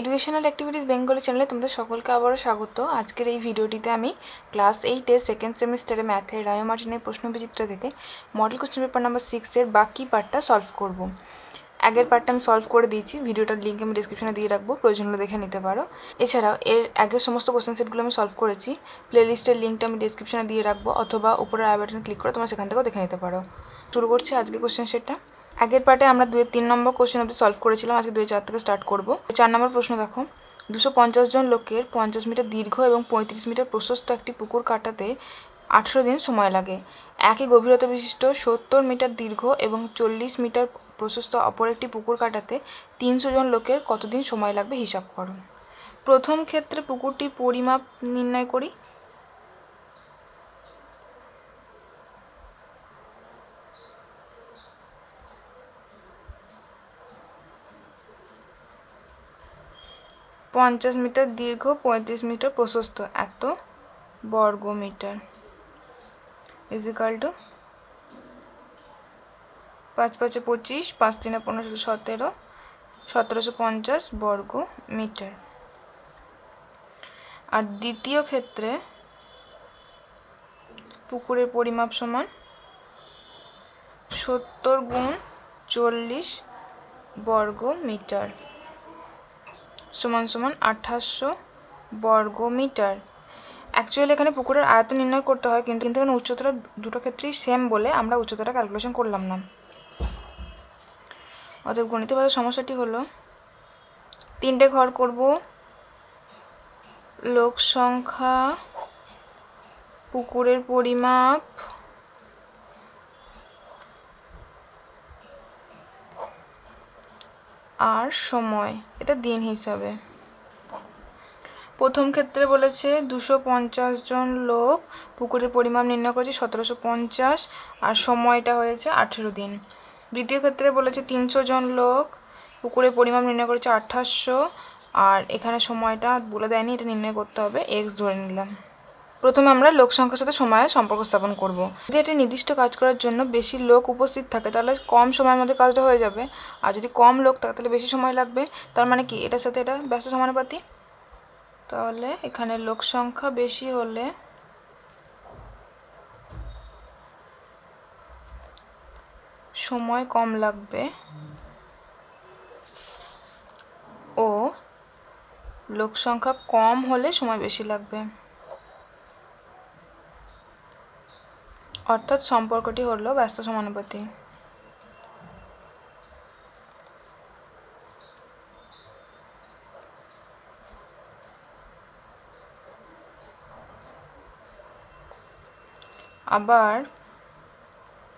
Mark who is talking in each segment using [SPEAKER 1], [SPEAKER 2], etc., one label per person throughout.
[SPEAKER 1] Educational activities Bengali চ্যানেলে তোমাদের সকলকে আবারও স্বাগত। আজকের এই ভিডিওটিতে আমি ক্লাস 8-এর সেকেন্ড সেমিস্টারে ম্যাথের রায় মার্টিনের প্রশ্নবিচিত্র থেকে মডেল কোশ্চেন পেপার নাম্বার 6-এর বাকি পার্টটা সলভ করব। আগের পার্টটা আমি সলভ করে দিয়েছি, ভিডিওটার লিঙ্ক আমি ডিসক্রিপশনে দিয়ে রাখবো, প্রয়োজন হলে দেখে নিতে পারো। এছাড়াও এর আগের সমস্ত কোশ্চেন সেটগুলো আমি সলভ করেছি, প্লেলিস্টের লিঙ্কটা আমি ডিসক্রিপশনে দিয়ে রাখবো, অথবা উপরের আই বাটন ক্লিক করে তোমরা সেখান থেকেও দেখে নিতে পারো। শুরু করছি আজকে কোশ্চেন সেটটা। আগের পার্টে আমরা 2-3 নম্বর কোশ্চেন অবধি সলভ করেছিলাম, আজকে 2-4 থেকে স্টার্ট করবো। 4 নম্বর প্রশ্ন দেখো, 250 জন লোকের 50 মিটার দীর্ঘ এবং 35 মিটার প্রশস্ত একটি পুকুর কাটাতে 18 দিন সময় লাগে। একই গভীরতা বিশিষ্ট 70 মিটার দীর্ঘ এবং 40 মিটার প্রশস্ত অপর একটি পুকুর কাটাতে 300 জন লোকের কতদিন সময় লাগবে হিসাব করো। প্রথম ক্ষেত্রে পুকুরটির পরিমাপ নির্ণয় করি। পঞ্চাশ মিটার দীর্ঘ, 35 মিটার প্রশস্ত, এত বর্গ মিটার ইজিক্যাল টু 5 × 5 = 25, 5 × 3 = 15, 17, 1750 বর্গ মিটার। আর দ্বিতীয় ক্ষেত্রে পুকুরের পরিমাপ সমান 70 × 40 বর্গ মিটার সমান 2800 বর্গ মিটার। অ্যাকচুয়ালি এখানে পুকুরের আয়তন নির্ণয় করতে হয়, কিন্তু এখানে উচ্চতাটা দুটো ক্ষেত্রেই সেম বলে আমরা উচ্চতাটা ক্যালকুলেশন করলাম না। অতএব গণিত ভাষার সমস্যাটি হলো 3টে ঘর করব, লোক সংখ্যা, পুকুরের পরিমাপ, আর সময়, এটা দিন হিসাবে। প্রথম ক্ষেত্রে বলেছে 250 জন লোক, পুকুরের পরিমাপ নির্ণয় করেছে 1750 আর সময়টা হয়েছে 18 দিন। দ্বিতীয় ক্ষেত্রে বলেছে 300 জন লোক, পুকুরের পরিমাপ নির্ণয় করেছে 2800 আর এখানে সময়টা বলে দেয়নি, এটা নির্ণয় করতে হবে, এক্স ধরে নিলাম। প্রথমে আমরা লোক সংখ্যার সাথে সময়ের সম্পর্ক স্থাপন করব। যদি একটি নির্দিষ্ট কাজ করার জন্য বেশি লোক উপস্থিত থাকে তাহলে কম সময়ের মধ্যে কাজটা হয়ে যাবে, আর যদি কম লোক থাকে তাহলে বেশি সময় লাগবে। তার মানে কি, এটার সাথে এটা ব্যস্ত সমানুপাতি। তাহলে এখানে লোক সংখ্যা বেশি হলে সময় কম লাগবে, ও লোক সংখ্যা কম হলে সময় বেশি লাগবে। অর্থাৎ সম্পর্কটি হলো ব্যস্ত সমানুপাতি।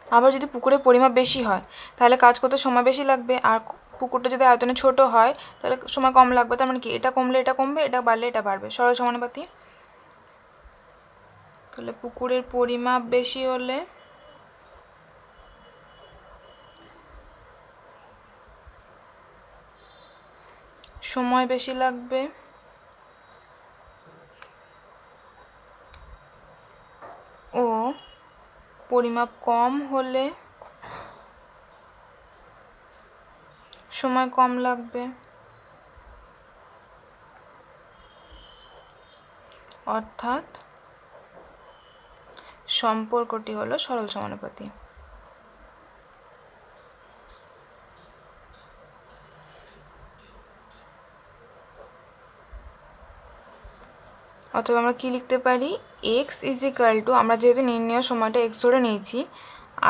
[SPEAKER 1] আবার যদি পুকুরের পরিমাপ বেশি হয় তাহলে কাজ করতে সময় বেশি লাগবে, আর পুকুরটা যদি আয়তনে ছোট হয় তাহলে সময় কম লাগবে। তার মানে কি, এটা কমলে এটা কমবে, এটা বাড়লে এটা বাড়বে, সরল সমানুপাতি। তাহলে পুকুরের পরিমাপ বেশি হলে সময় বেশি লাগবে, ও পরিমাপ কম হলে সময় কম লাগবে। অর্থাৎ সম্পর্কটি হলো সরল সমানুপাতি। অথবা আমরা কি লিখতে পারি, এক্স ইজিক্যাল টু, আমরা যেহেতু নির্ণয় সময়টা এক্স ধরে নিয়েছি,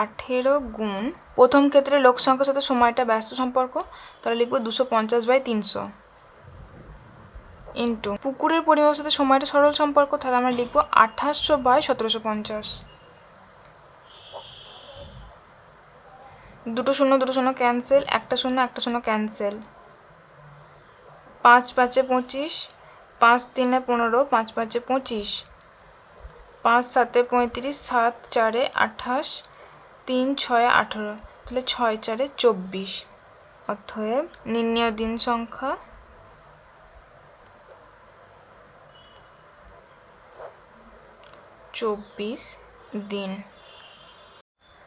[SPEAKER 1] 18 গুণ প্রথম ক্ষেত্রে লোক সংখ্যার সাথে সময়টা ব্যস্ত সম্পর্ক, তাহলে লিখবো 250/300 ইন্টু পুকুরের পরিমাপের সাথে সময়টা সরল সম্পর্ক, তাহলে আমরা লিখবো 2800/1750। দুটো শূন্য ক্যান্সেল, একটা শূন্য ক্যান্সেল, 5 × 5 = 25, 5 × 3 = 15, 5 × 5 = 25, 5 × 7 = 35, 7 × 4 = 28, 3 × 6 = 18, তাহলে 6 × 4 = 24। অতএব নির্ণেয় দিন সংখ্যা 24 দিন।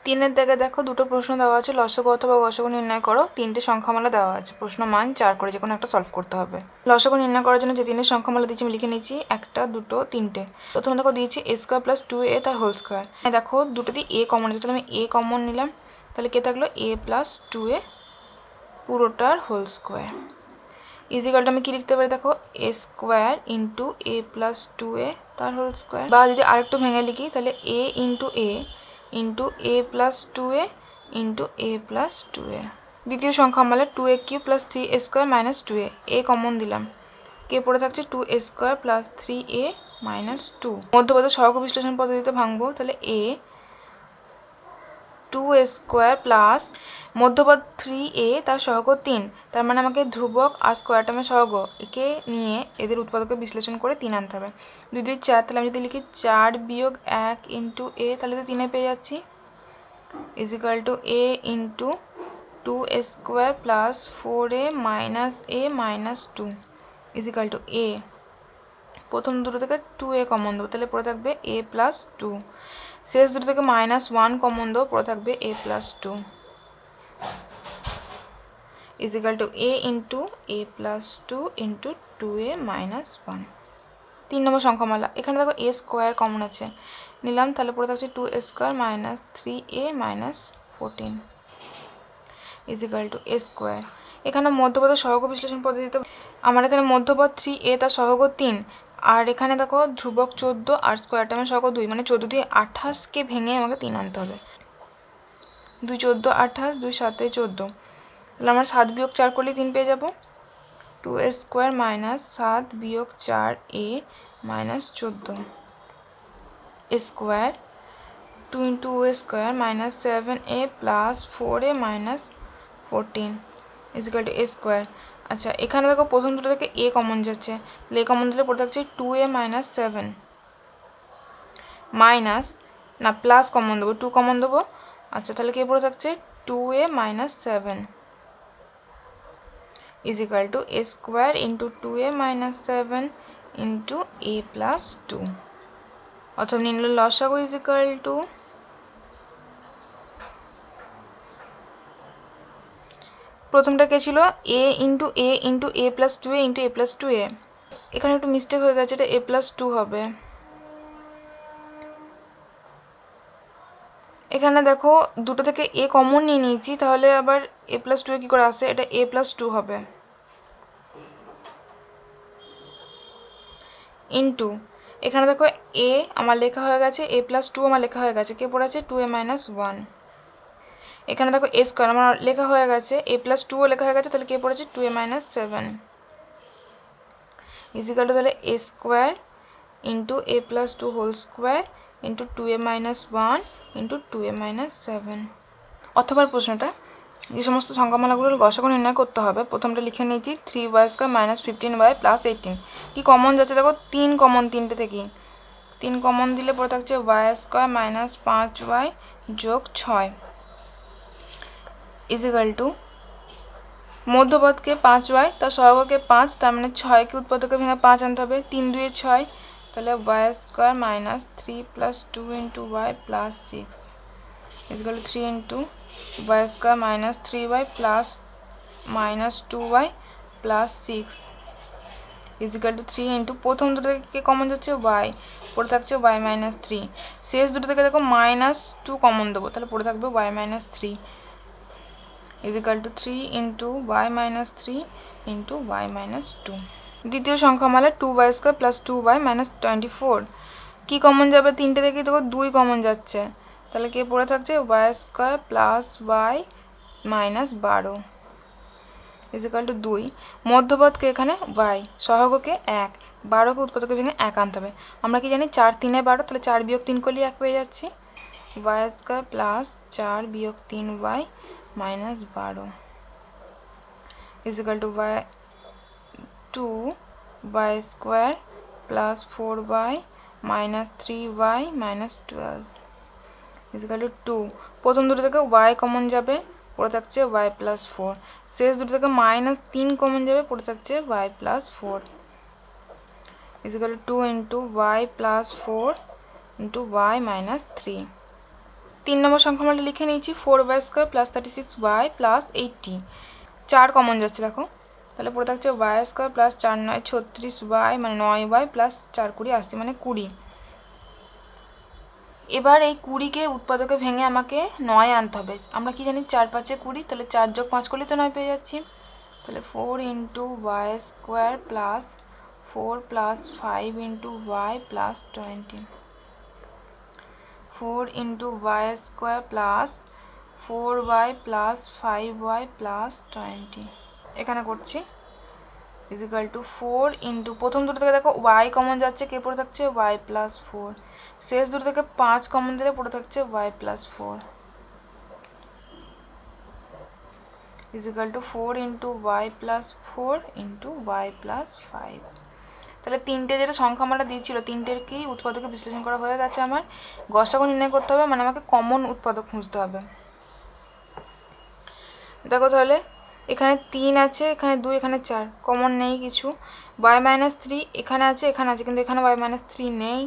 [SPEAKER 1] 3-এর দাগে দেখো দুটো প্রশ্ন দেওয়া আছে, লসাগু অথবা গসাগু নির্ণয় করো। 3টে সংখ্যামালা দেওয়া আছে, প্রশ্ন মান 4 করে যে কোনো একটা সলভ করতে হবে। লসাগু নির্ণয় করার জন্য যে 3টে সংখ্যামালা দিয়েছি আমি লিখে নিয়েছি, 1, 2, 3টে। প্রথমে দেখো দিয়েছি a² + 2a তার হোল স্কোয়ার। দেখো দুটো দিয়ে a কমন আছে, তাহলে আমি a কমন নিলাম, তাহলে কে থাকলো a + 2a পুরোটার হোল স্কোয়ার। ইজিক্যালটা আমি কি লিখতে পারি দেখো, a² × a + 2a তার হোল স্কোয়ার। বা যদি আরেকটু ভেঙে লিখি তাহলে a × a + 2a × a + 2a। দ্বিতীয় সংখ্যামালা 2a³ + 3a² - 2a। a common দিলাম, কে পড়ে থাকছে 2a² + 3a - 2। মধ্যপদের সহগ বিশ্লেষণ পদ্ধতিতে ভাঙবো, তাহলে a 2a² মধ্যপদ 3a তার সহগ 3, তার মানে আমাকে ধ্রুবক আর স্কোয়ার টার্মের সহগ একে নিয়ে এদের উৎপাদকে বিশ্লেষণ করে 3 আনতে হবে। 2 2 4, তাহলে আমি যদি লিখি 4 - 1 × a, তাহলে তো 3 পেয়ে যাচ্ছি, equal to a × 2a² + 4a - a - 2 equal to a। প্রথম দুটো থেকে 2a কমন দেবো, তাহলে পড়ে থাকবে a + 2। শেষ দুটো থেকে -1 কমন দেবো, পড়ে থাকবে a + 2 equal to a × a + 2 × 2a - 1। 3 নম্বর সংখ্যামালা, এখানে দেখো a² কমন আছে, নিলাম, তাহলে পড়ে থাকছে 2a² - 3a - 14 equal to a²। এখানে মধ্যপদের সহগ বিশ্লেষণ পদ্ধতিতে আমার এখানে মধ্যপদ 3a তার সহগ 3, আর এখানে দেখো ধ্রুবক 14 আর স্কোয়ার টার্মের সহগ 2, মানে 14 দিয়ে 28কে ভেঙে আমাকে 3 আনতে হবে। 2 14 28, 2 7 14, তাহলে আমরা 7 - 4 করলেই 3 পেয়ে যাবো। 2a² - 7 - 4a - 14 square 2 × a² - 7a + 4a - 14 equal to a²। আচ্ছা, এখানে দেখো প্রথম দুটো থেকে a কমন যাচ্ছে, তাহলে a কমন দিলে পড়ে থাকছে 2a - 7 মাইনাস, না প্লাস কমন দেবো, 2 কমন দেবো। আচ্ছা, তাহলে কে পড়ে থাকছে 2a - 7 is equal to a² × 2a - 7 × a + 2। অথবা নির্ণয় লসাগু ইজিক্যাল টু প্রথমটা কে ছিল a × a × a + 2a × a + 2a। এখানে একটু মিস্টেক হয়ে গেছে, এটা a + 2 হবে। এখানে দেখো দুটো থেকে a কমন নিয়ে নিয়েছি, তাহলে আবার a + 2 কি করে আসে, এটা a + 2 হবে। ইন্টু এখানে দেখো a আমার লেখা হয়ে গেছে, a + 2 আমার লেখা হয়ে গেছে, কে পড়ে আছে 2a - 1। এখানে দেখো a² আমার লেখা হয়ে গেছে, a + 2ও লেখা হয়ে গেছে, তাহলে কে পড়েছে 2a - 7 ইজিক্যাল টু তাহলে a² × a + 2 whole square × 2a - 1 × 2a - 7। অথবা প্রশ্নটা যে সমস্ত সংখ্যামালাগুলোর গসাগু নির্ণয় করতে হবে, প্রথমটা লিখে নিয়েছি 3y² - 15y + 18। কি কমন যাচ্ছে দেখো, 3 কমন, 3টে থেকেই 3 কমন দিলে পড়ে থাকছে y² - 5y + 6 equal two মধ্যপদকে 5y তার সহগকে 5, তার মানে 6কে উৎপাদকে ভেঙে 5 আনতে হবে। 3 2 6, তাহলে y² - 3 + 2 × y + 6 equal to 3 × y² - 3y + -2y + 6 equal to 3 × প্রথম দুটো থেকে কমন যাচ্ছে y, পড়ে থাকছে y - 3। শেষ দুটো থেকে দেখো -2 কমন দেবো, তাহলে পড়ে থাকবে y - 3 is equal to 3 × y - 3 × y - 2। দ্বিতীয় সংখ্যামালা 2y² + 2y - 24। কি কমন যাবে, 3টে থেকে দেখো 2 কমন যাচ্ছে, তাহলে কে পড়ে থাকছে y² + y - 12 ইজিক্যাল টু 2। মধ্যপদকে এখানে y, সহগকে 1, 12কে উৎপাদকে ভেঙে 1 আনতে হবে। আমরা কি জানি 4 3 12, তাহলে 4 - 3 করলেই 1 পেয়ে যাচ্ছি, y² + 4 - 3y - 12 is equal two 2y² + 4y - 3y - 12 is equal two 2। প্রথম দুটো থেকে y কমন যাবে, পড়ে থাকছে y + 4। শেষ দুটো থেকে -3 কমন যাবে, পড়ে থাকছে y + 4 equal two 2 × y + 4 × y - 3 3 নম্বর সংখ্যামালাটা লিখে নিয়েছি 4y² plus 36y plus 80। 4 common যাচ্ছে দেখো, তাহলে পড়ে থাকছে y² প্লাস 4 9 36y মানে 9y প্লাস 4 20 80 মানে 20। এবার এই 20কে উৎপাদকে ভেঙে আমাকে 9 আনতে হবে। আমরা কি জানি 4 5 20, তাহলে 4 যোগ 5 করলে তো 9 পেয়ে যাচ্ছি। তাহলে 4 into y² plus 4 plus 5 into y plus 20, 4 into y² plus 4y plus 5y plus 20 এখানে করছি ইজিক্যাল টু 4 ইন্টু প্রথম দুটো থেকে দেখো y কমন যাচ্ছে, কে পড়ে থাকছে y প্লাস 4, শেষ দুটো থেকে 5 কমন দিলে পড়ে থাকছে y plus 4 equal to 4 into y plus 4 into y plus 5। তাহলে তিনটে যেটা সংখ্যা আমরা দিয়েছিল তিনটের কি উৎপাদকে বিশ্লেষণ করা হয়ে গেছে। আমার গসাগু নির্ণয় করতে হবে, মানে আমাকে কমন উৎপাদক খুঁজতে হবে। দেখো তাহলে এখানে 3 আছে, এখানে 2, এখানে 4, কমন নেই কিছু। y-3 এখানে আছে, এখানে আছে, কিন্তু এখানে y-3 নেই,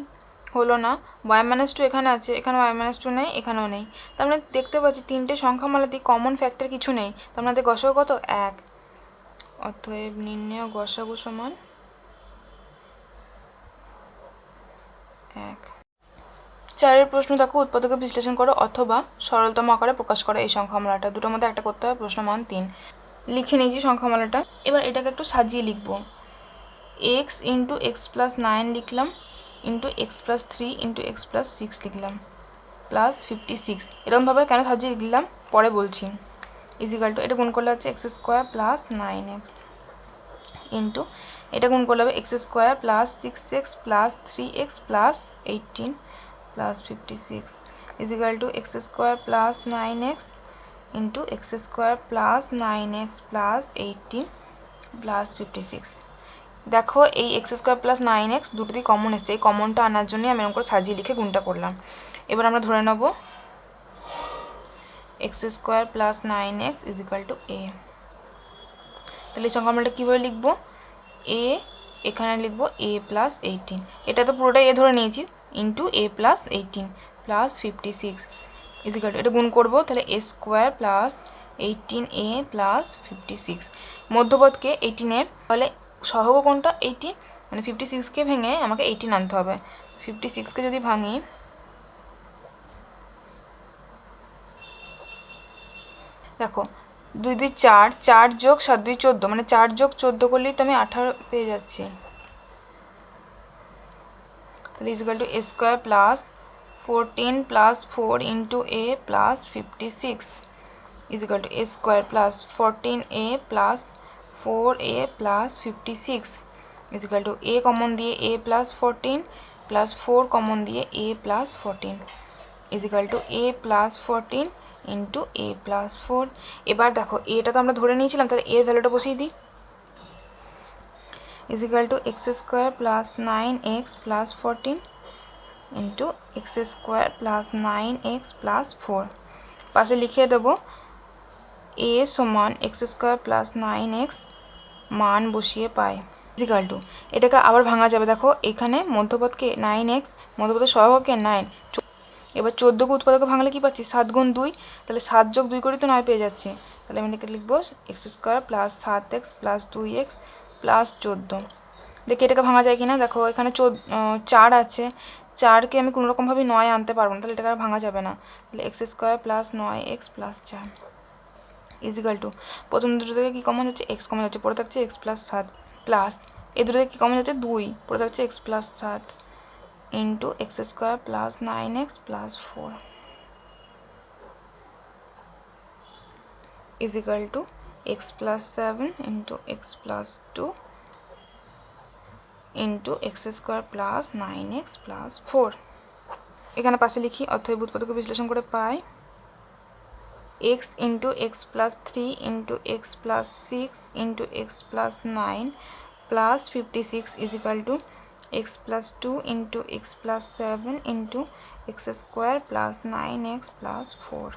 [SPEAKER 1] হলো না। y-2 এখানে আছে, এখানে y-2 নেই, এখানেও নেই। তার মানে দেখতে পাচ্ছি তিনটে সংখ্যামালাতেই কমন ফ্যাক্টর কিছু নেই। তার মানে গসাগু কত 1। অতএব নির্ণেয় গসাগু সমান 1। 4 প্রশ্ন দেখো উৎপাদকে বিশ্লেষণ করো অথবা সরলতম আকারে প্রকাশ করো এই সংখ্যামালাটা। দুটোর মধ্যে একটা করতে হবে। প্রশ্ন মান 3 লিখে নিয়েছি সংখ্যামালাটা। এবার এটাকে একটু সাজিয়ে লিখবো। x ইন্টু এক্স প্লাস 9 লিখলাম, into x plus 3 into x plus 6 লিখলাম, প্লাস 56। এরকমভাবে কেন সাজিয়ে লিখলাম পরে বলছি। ইজিক্যাল টু এটা গুণ করলে হচ্ছে x² প্লাস 9x ইন্টু এটা গুণ করলে হবে x² plus 6x plus 3x plus 18 plus 56 equal to x² plus 9x into x² plus 9x plus 18 plus 56। দেখো এই x² প্লাস 9x দুটোতেই কমন এসছে, এই কমনটা আনার জন্য আমি এরকম করে সাজিয়ে লিখে গুণটা করলাম। এবার আমরা ধরে নেব x² plus 9x is equal to a। তাহলে এই সংখ্যামালাটা কীভাবে লিখবো, a এখানে লিখবো a প্লাস 18, এটা তো পুরোটাই a ধরে নিয়েছি, into a plus 18 plus 56 equal to এটা গুণ করবো, তাহলে a² plus 18a plus 56। মধ্যপদকে 18a, তাহলে সহগ কোনটা 18, মানে 56কে ভেঙে আমাকে 18 আনতে হবে। 56কে যদি ভাঙি দেখো 2 2 4, 4 যোগ 7 2 14, মানে 4 যোগ 14 করলেই তো আমি 18 পেয়ে যাচ্ছি। তাহলে equal to a² plus 14 plus 4 into a plus 56 equal to a² plus 14a plus 4a plus 56 equal to a common দিয়ে a প্লাস 14 প্লাস 4 কমন দিয়ে a plus 14 equal to a plus 14 into a plus 4। এবার দেখো এটা তো আমরা ধরে নিয়েছিলাম, তাহলে এর ভ্যালুটা বসিয়ে দিই। Equal to x² plus 9x plus 14 into x² plus 9x plus 4। পাশে লিখে দেবো a সমান x² প্লাস 9x মান বসিয়ে পাই ইজিক্যাল টু এটাকে আবার ভাঙা যাবে। দেখো এখানে মধ্যপদকে 9x, মধ্যপদের সহগকে 9, এবার 14কে উৎপাদকে ভাঙলে কি পাচ্ছি 7 গুণ 2, তাহলে 7 যোগ 2 করে তো 9 পেয়ে যাচ্ছে। তাহলে আমি এটাকে লিখবো x² plus 7x plus 2x plus 14। দেখি এটাকে ভাঙা যায় কিনা। দেখো এখানে 4 আছে, 4কে আমি কোনোরকমভাবে 9 আনতে পারবো না, তাহলে এটাকে আর ভাঙা যাবে না। তাহলে x² plus 9x plus 4 equal two প্রথম দুটো থেকে কী কমন যাচ্ছে x কমন যাচ্ছে, পড়ে থাকছে x প্লাস 7 প্লাস এই দুটো থেকে কী কমন যাচ্ছে 2, পড়ে থাকছে x plus 7 into x² plus 9x plus 4 equal to x plus 7 into x plus 2 into x² plus 9x plus 4। এখানে পাশে লিখি অতএব উৎপাদকে বিশ্লেষণ করে পাই x into x plus 3 into x plus 6 into x plus 9 plus 56 equal to x plus 2 into x plus 7 into x² plus 9x plus 4।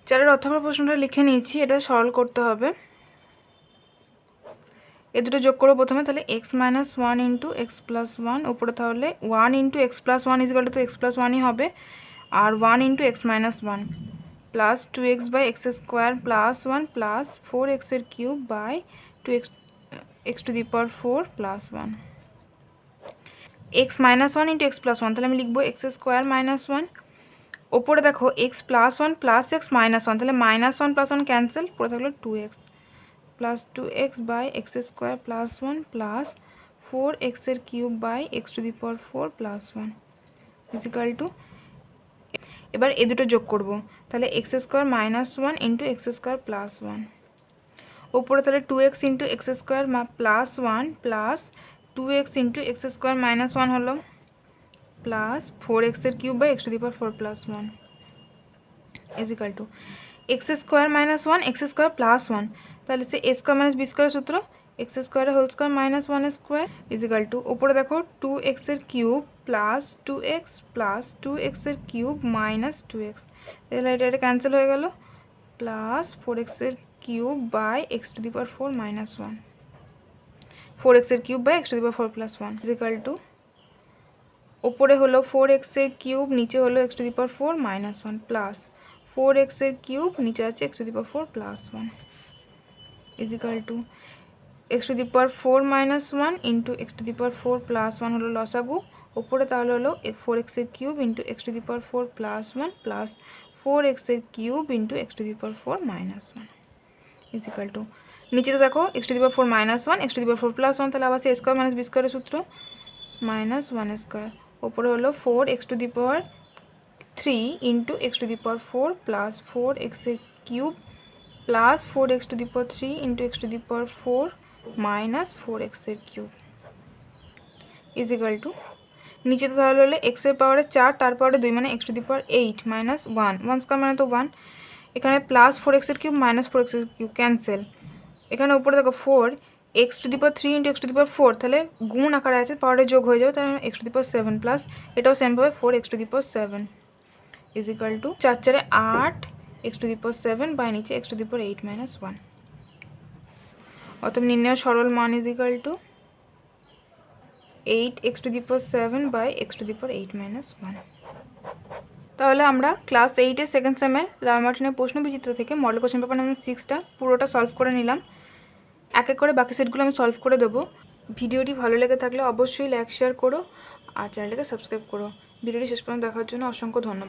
[SPEAKER 1] চারের অথবা প্রশ্নটা লিখে নিয়েছি, এটা সরল করতে হবে। এ দুটো যোগ করবো প্রথমে, তাহলে x minus 1 into x plus 1 উপরে, তাহলে 1 into x plus 1 is equal to x plus 1ই হবে, আর 1 into x minus 1 plus 2x by x square plus 1 plus 4x এর cube by 2x x to the power 4 plus 1 x minus 1 into x plus 1 তাহলে আমি লিখবো x square minus 1 ওপরে দেখো x plus 1 plus x minus 1 তাহলে minus 1 plus 1 cancel পরে থাকলো 2x plus 2x by x square plus 1 plus 4x এর cube by x to the power 4 plus 1 is equal to এবার এ দুটো যোগ করব তাহলে x square minus 1 into x square plus 1 ওপরে তাহলে 2x into x square plus 1 plus 2x into x square minus 1 হলো প্লাস 4x এর cube by x to the power 4 plus 1 is equal to x square minus 1 x square plus 1 তাহলে সে a square minus b square সূত্র x square whole square minus 1 square equal to ওপরে দেখো 2x এর cube plus 2x plus 2x এর cube minus 2x তাহলে এটা cancel হয়ে গেল প্লাস 4x এর cube by x to the power 4 minus 1 4x এর cube by x to the power 4 plus 1 is equal to ওপরে হলো 4x এর কিউব নিচে হলো x to the power 4 minus 1 plus 4x এর কিউব নিচে আছে x to the power 4 plus 1 is equal to x to the power 4 minus 1 into x to the power 4 plus 1 হলো লসাগু ওপরে তাহলে হলো 4x এর cube into x to the power 4 plus 1 plus 4x এর cube into x to the power 4 minus 1 is equal to নিচে তো দেখো x to the power 4 minus 1 x to the power 4 plus 1 তাহলে আবার সে স্কোয়ার মাইনাস বি স্কোয়ারের সূত্র minus 1 square ওপরে হলো 4x two the power 3 into x to the power 4 plus 4x এর cube plus 4x two the power 3 into x to the power 4 minus 4x এর cube is equal to নিচে তো তাহলে হলে এক্স এর পাওয়ারে 4 তার পাওয়ারে 2 মানে x to the power 8 minus 1 square মানে তো 1 এখানে প্লাস 4x এর কিউব মাইনাস 4x এর কিউব ক্যান্সেল এখানে উপরে দেখো 4 x to the power 3 into x to the power 4 তাহলে গুণ আকারে আছে পাওয়ারে যোগ হয়ে যাবে তাহলে x to the power 7 plus এটাও সেম পাবে 4 x to the power 7 is equal to 4 4 8 x to the power 7 by নিচে x to the power 8 minus 1 অতএব নির্ণয় সরল মান is equal to 8 x to the power 7 by x to the power 8 minus 1 তাহলে আমরা class 8 second সেমের রায় মার্টিনের প্রশ্ন বিচিত্র থেকে মডেল কোশ্চেন পেপার নাম্বার 6টা পুরোটা সলভ করে নিলাম এক এক করে বাকি সেটগুলো আমি সলভ করে দেবো ভিডিওটি ভালো লেগে থাকলে অবশ্যই লাইক শেয়ার করো আর চ্যানেলটাকে সাবস্ক্রাইব করো ভিডিওটি শেষ পর্যন্ত দেখার জন্য অসংখ্য ধন্যবাদ।